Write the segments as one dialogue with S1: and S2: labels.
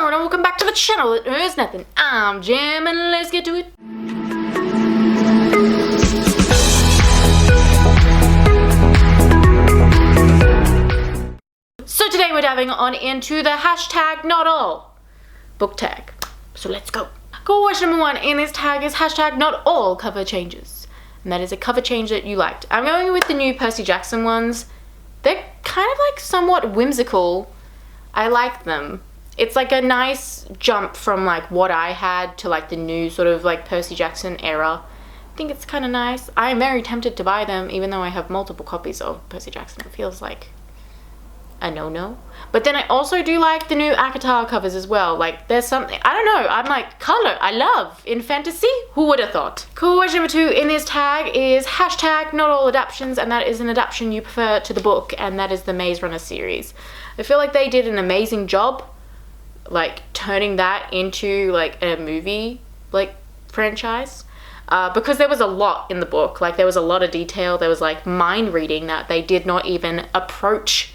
S1: Hello and welcome back to the channel. It is nothing. I'm Jam and let's get to it. So today we're diving on into the hashtag not all book tag. So let's go. Question number 1 in this tag is hashtag not all cover changes. And that is a cover change that you liked. I'm going with the new Percy Jackson ones. They're kind of like somewhat whimsical. I like them. It's like a nice jump from like what I had to like the new sort of like Percy Jackson era. I think it's kind of nice. I'm very tempted to buy them even though I have multiple copies of Percy Jackson. It feels like a no-no. But then I also do like the new ACOTAR covers as well. Like there's something, I don't know, I'm like color, I love in fantasy. Who would have thought? Question number 2 in this tag is hashtag not all adaptions, and that is an adaptation you prefer to the book, and that is the Maze Runner series. I feel like they did an amazing job like turning that into like a movie like franchise, because there was a lot in the book. Like there was a lot of detail. There was like mind reading that they did not even approach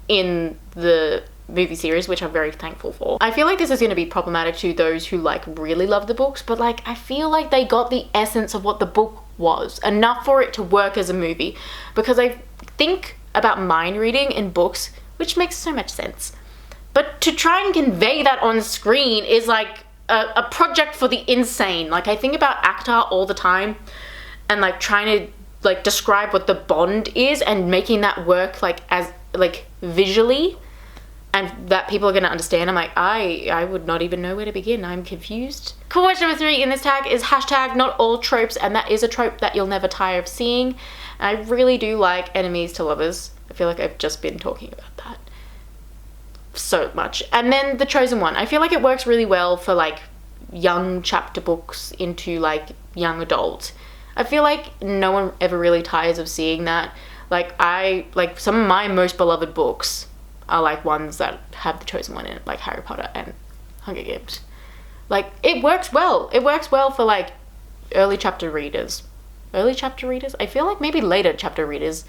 S1: in the movie series, which I'm very thankful for. I feel like this is going to be problematic to those who like really love the books, but like I feel like they got the essence of what the book was enough for it to work as a movie, because I think about mind reading in books, which makes so much sense. But to try and convey that on screen is like a project for the insane. Like I think about ACOTAR all the time and like trying to like describe what the bond is and making that work like as like visually and that people are going to understand. I'm like, I would not even know where to begin. I'm confused. Question number 3 in this tag is hashtag not all tropes, and that is a trope that you'll never tire of seeing. And I really do like enemies to lovers. I feel like I've just been talking about that so much. And then the chosen one, I feel like it works really well for like young chapter books into like young adult. I feel like no one ever really tires of seeing that. Like some of my most beloved books are like ones that have the chosen one in it, like Harry Potter and Hunger Games. Like it works well. It works well for like early chapter readers. I feel like maybe later chapter readers,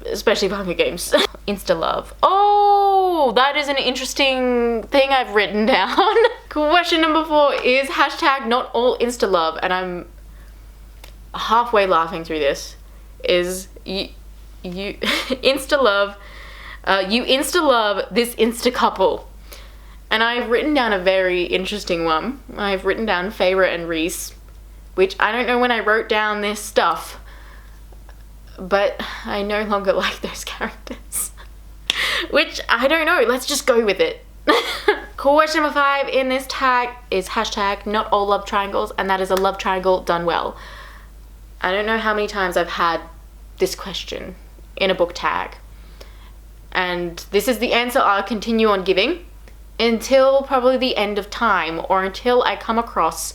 S1: especially for Hunger Games. Insta love. Oh, that is an interesting thing I've written down. Question number 4 is hashtag not all insta love, and I'm halfway laughing through this. Is you insta love, you insta love this insta couple, and I've written down a very interesting one. I've written down Feyre and Rhys, which I don't know when I wrote down this stuff, but I no longer like those characters. Which, I don't know, let's just go with it. Question number 5 in this tag is hashtag not all love triangles, and that is a love triangle done well. I don't know how many times I've had this question in a book tag, and this is the answer I'll continue on giving until probably the end of time, or until I come across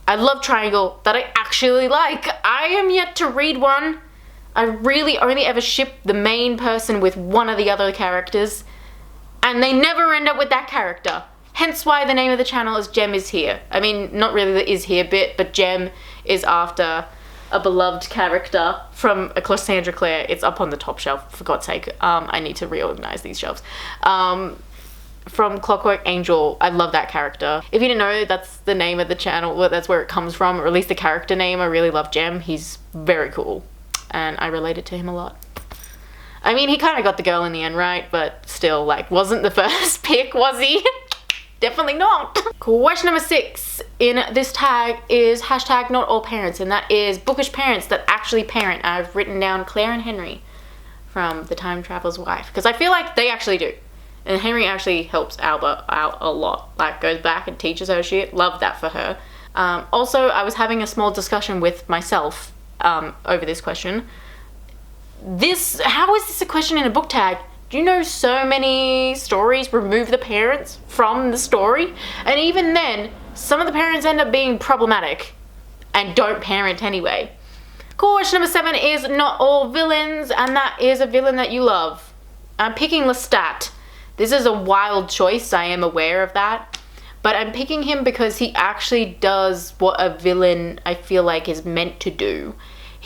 S1: a love triangle that I actually like. I am yet to read one. I really only ever ship the main person with one of the other characters, and they never end up with that character. Hence why the name of the channel is Gem is Here. I mean, not really the is here bit, but Gem is after a beloved character from a Cassandra Clare. It's up on the top shelf, for God's sake. I need to reorganize these shelves. From Clockwork Angel, I love that character. If you didn't know, that's the name of the channel, well, that's where it comes from, or at least the character name. I really love Gem. He's very cool, and I related to him a lot. I mean, he kind of got the girl in the end, right? But still, like, wasn't the first pick, was he? Definitely not. Question number 6 in this tag is hashtag not all parents, and that is bookish parents that actually parent. I've written down Claire and Henry from The Time Traveler's Wife, because I feel like they actually do. And Henry actually helps Albert out a lot. Like, goes back and teaches her shit. Love that for her. Also, I was having a small discussion with myself over this question. How is this a question in a book tag? Do you know so many stories remove the parents from the story? And even then, some of the parents end up being problematic and don't parent anyway. Question number 7 is not all villains, and that is a villain that you love. I'm picking Lestat. This is a wild choice, I am aware of that. But I'm picking him because he actually does what a villain, I feel like, is meant to do.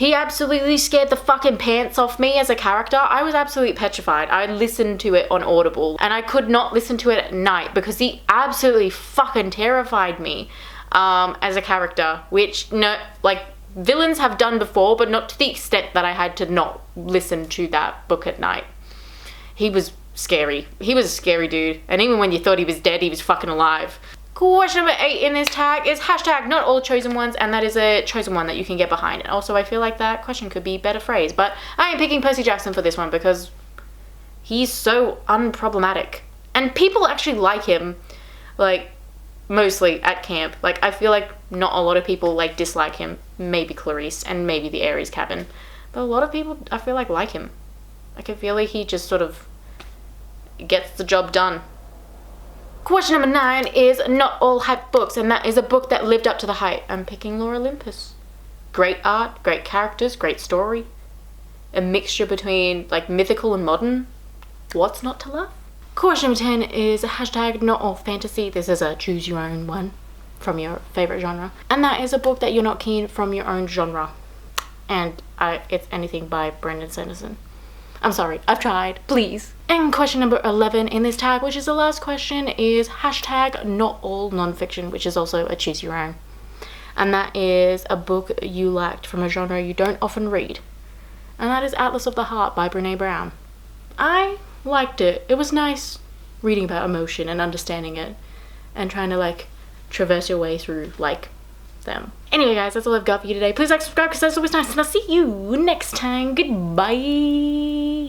S1: He absolutely scared the fucking pants off me as a character. I was absolutely petrified. I listened to it on Audible and I could not listen to it at night because he absolutely fucking terrified me as a character, which, no, like, villains have done before, but not to the extent that I had to not listen to that book at night. He was scary. He was a scary dude. And even when you thought he was dead, he was fucking alive. Question number 8 in this tag is hashtag not all chosen ones, and that is a chosen one that you can get behind. And also, I feel like that question could be better phrased, but I am picking Percy Jackson for this one because he's so unproblematic. And people actually like him, like, mostly at camp. Like, I feel like not a lot of people, like, dislike him. Maybe Clarice and maybe the Aries cabin. But a lot of people, I feel like him. Like, I feel like he just sort of gets the job done. Question number 9 is not all hype books, and that is a book that lived up to the hype. I'm picking Lore Olympus. Great art, great characters, great story. A mixture between, like, mythical and modern. What's not to love? Question number 10 is hashtag not all fantasy. This is a choose your own one from your favorite genre. And that is a book that you're not keen from your own genre. And it's anything by Brandon Sanderson. I'm sorry, I've tried, please. And question number 11 in this tag, which is the last question, is hashtag not all nonfiction, which is also a choose your own. And that is a book you liked from a genre you don't often read. And that is Atlas of the Heart by Brené Brown. I liked it. It was nice reading about emotion and understanding it and trying to, like, traverse your way through, like, them. Anyway, guys, that's all I've got for you today. Please like, subscribe, because that's always nice, and I'll see you next time. Goodbye.